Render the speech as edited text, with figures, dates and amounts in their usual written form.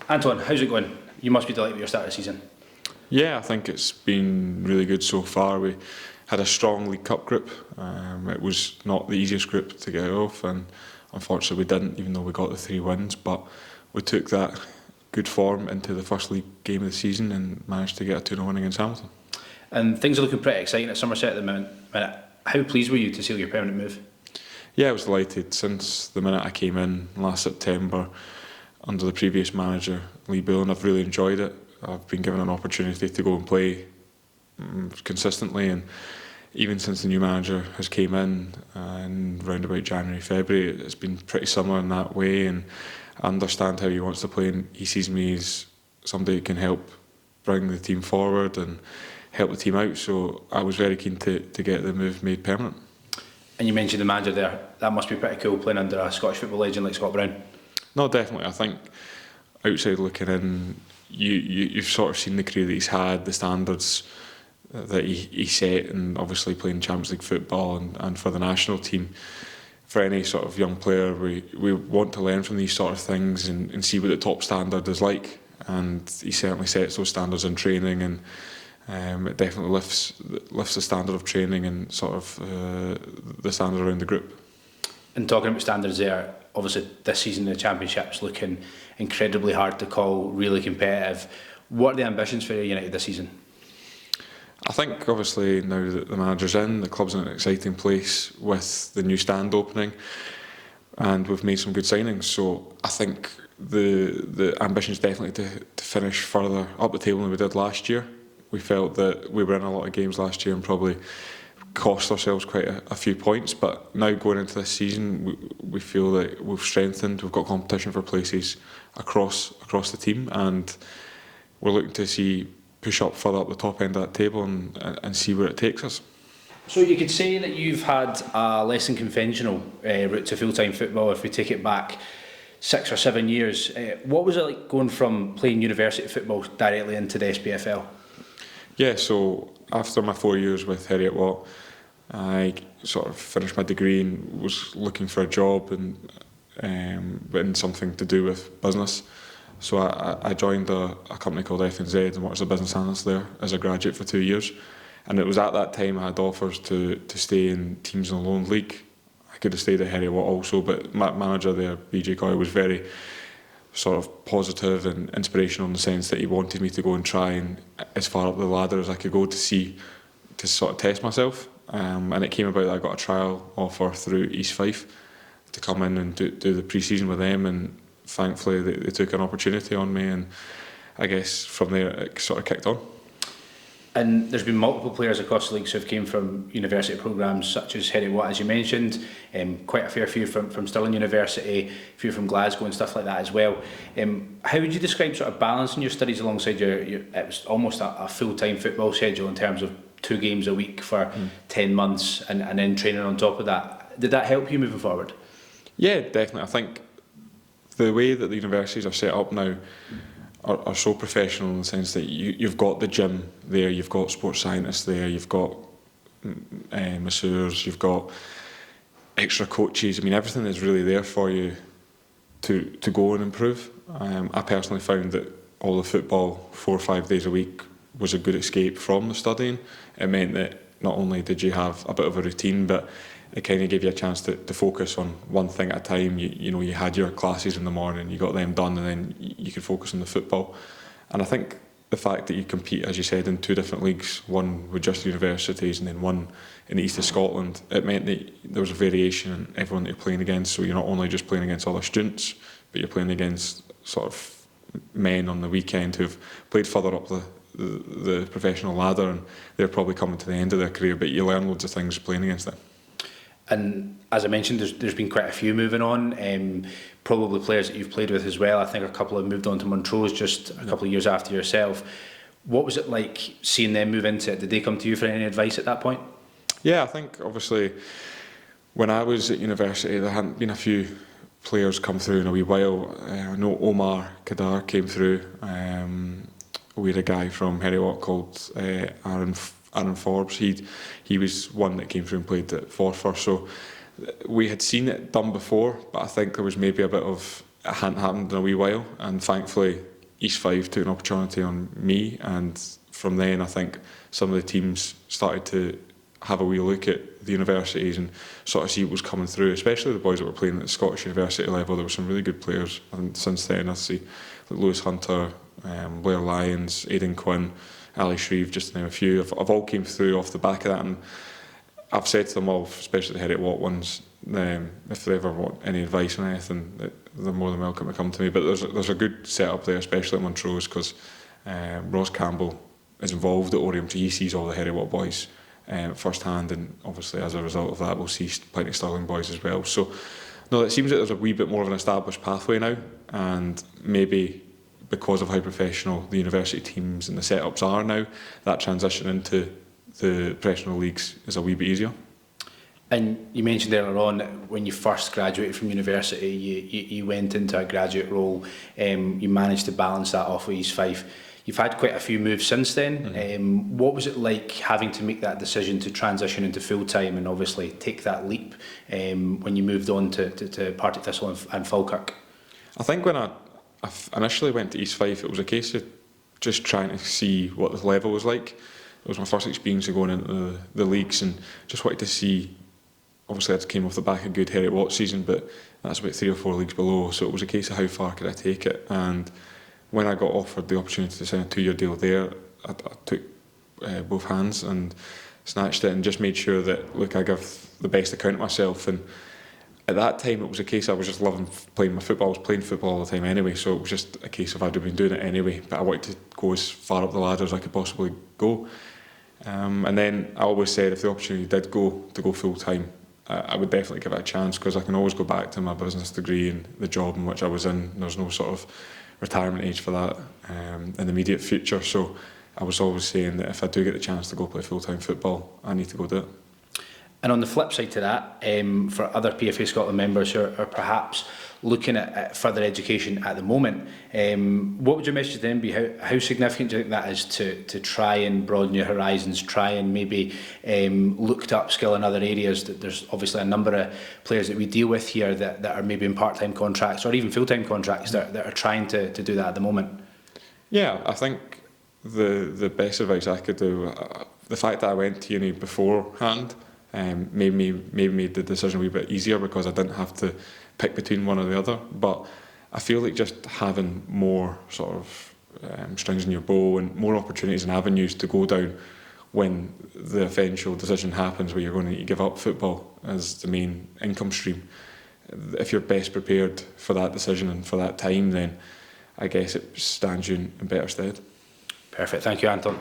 Anton, how's it going? You must be delighted with your start of the season. Yeah, I think it's been really good so far. We had a strong League Cup group. It was not the easiest group to get out of, and unfortunately we didn't, even though we got the 3 wins. But we took that good form into the first league game of the season and managed to get a 2-0 win against Hamilton. And things are looking pretty exciting at Somerset at the minute. How pleased were you to seal your permanent move? Yeah, I was delighted. Since the minute I came in last September under the previous manager, Lee Bullen, I've really enjoyed it. I've been given an opportunity to go and play consistently, and even since the new manager has came in round about January, February, it's been pretty similar in that way, and I understand how he wants to play, and he sees me as somebody who can help bring the team forward and help the team out, so I was very keen to get the move made permanent. And you mentioned the manager there. That must be pretty cool playing under a Scottish football legend like Scott Brown. No, definitely. I think outside looking in, you've sort of seen the career that he's had, the standards that he set, and obviously playing Champions League football and for the national team. For any sort of young player, we want to learn from these sort of things and see what the top standard is like. And he certainly sets those standards in training, and it definitely lifts the standard of training and sort of the standard around the group. And talking about standards there, obviously this season the Championship's looking incredibly hard to call, really competitive. What are the ambitions for Ayr United this season? I think obviously now that the manager's in, the club's in an exciting place with the new stand opening, and we've made some good signings. So I think the ambition is definitely to finish further up the table than we did last year. We felt that we were in a lot of games last year and probably cost ourselves quite a few points, but now going into this season we feel that we've strengthened, we've got competition for places across the team, and we're looking to push up further up the top end of that table and see where it takes us. So you could say that you've had a less than conventional route to full-time football if we take it back 6 or 7 years. What was it like going from playing university football directly into the SPFL? Yeah, so after my 4 years with Heriot Watt, I sort of finished my degree and was looking for a job and in something to do with business. So I joined a company called FNZ and worked as a business analyst there as a graduate for 2 years. And it was at that time I had offers to stay in teams in the Lowland League. I could have stayed at Heriot Watt also, but my manager there, BJ Coyle, was very sort of positive and inspirational in the sense that he wanted me to go and try and as far up the ladder as I could go to sort of test myself. And it came about that I got a trial offer through East Fife to come in and do the pre-season with them, and thankfully they took an opportunity on me, and I guess from there it sort of kicked on. And there's been multiple players across the leagues who have came from university programmes such as Heriot Watt, as you mentioned, quite a fair few from Stirling University, a few from Glasgow and stuff like that as well. How would you describe sort of balancing your studies alongside your it was almost a full-time football schedule in terms of 2 games a week for 10 months and then training on top of that? Did that help you moving forward? Yeah, definitely. I think the way that the universities are set up now are so professional in the sense that you've got the gym there, you've got sports scientists there, you've got masseurs, you've got extra coaches. I mean, everything is really there for you to go and improve. I personally found that all the football 4 or 5 days a week was a good escape from the studying. It meant that not only did you have a bit of a routine, but it kind of gave you a chance to focus on one thing at a time. You know, you had your classes in the morning, you got them done, and then you could focus on the football. And I think the fact that you compete, as you said, in 2 different leagues, one with just universities and then one in the east of Scotland, it meant that there was a variation in everyone that you're playing against. So you're not only just playing against other students, but you're playing against sort of men on the weekend who've played further up the professional ladder, and they're probably coming to the end of their career, but you learn loads of things playing against them. And as I mentioned, there's been quite a few moving on, probably players that you've played with as well. I think a couple have moved on to Montrose just a couple of years after yourself. What was it like seeing them move into it? Did they come to you for any advice at that point? Yeah, I think obviously when I was at university there hadn't been a few players come through in a wee while. I know Omar Kadar came through. We had a guy from Heriot Watt called Aaron Forbes. He was one that came through and played at Forfar. So we had seen it done before, but I think there was maybe a bit of it hadn't happened in a wee while, and thankfully East Fife took an opportunity on me, and from then I think some of the teams started to have a wee look at the universities and sort of see what was coming through, especially the boys that were playing at the Scottish university level. There were some really good players, and since then I see like Lewis Hunter, Blair Lyons, Aidan Quinn, Ali Shreve, just to name a few. I've all came through off the back of that, and I've said to them all, especially the Heriot Watt ones, if they ever want any advice on anything, they're more than welcome to come to me. But there's a good setup there, especially at Montrose, because Ross Campbell is involved at Oriam, so he sees all the Heriot Watt boys first hand, and obviously as a result of that we'll see plenty of Stirling boys as well. So no, it seems that there's a wee bit more of an established pathway now, and maybe because of how professional the university teams and the setups are now, that transition into the professional leagues is a wee bit easier. And you mentioned earlier on when you first graduated from university, you went into a graduate role. You managed to balance that off with East Fife. You've had quite a few moves since then. Mm-hmm. What was it like having to make that decision to transition into full-time and obviously take that leap when you moved on to Partick Thistle and Falkirk? I think when I initially went to East Fife, it was a case of just trying to see what the level was like. It was my first experience of going into the leagues, and just wanted to see. Obviously, I came off the back of a good Heriot Watt season, but that's about 3 or 4 leagues below, so it was a case of how far could I take it. And when I got offered the opportunity to sign a 2-year deal there, I took both hands and snatched it, and just made sure that, look, I give the best account of myself. And at that time, it was a case I was just loving playing my football. I was playing football all the time anyway, so it was just a case of I'd have been doing it anyway, but I wanted to go as far up the ladder as I could possibly go. And then I always said if the opportunity did go to go full-time, I would definitely give it a chance, because I can always go back to my business degree and the job in which I was in. There's no sort of retirement age for that in the immediate future. So I was always saying that if I do get the chance to go play full-time football, I need to go do it. And on the flip side to that, for other PFA Scotland members who are perhaps looking at further education at the moment, what would your message then be? How significant do you think that is to try and broaden your horizons, try and maybe look to upskill in other areas? That there's obviously a number of players that we deal with here that are maybe in part-time contracts or even full-time contracts that are trying to do that at the moment. Yeah, I think the best advice I could do, the fact that I went to uni beforehand, made the decision a wee bit easier, because I didn't have to pick between one or the other. But I feel like just having more sort of strings in your bow and more opportunities and avenues to go down when the eventual decision happens where you're going to need to give up football as the main income stream, if you're best prepared for that decision and for that time, then I guess it stands you in better stead. Perfect, thank you, Anton.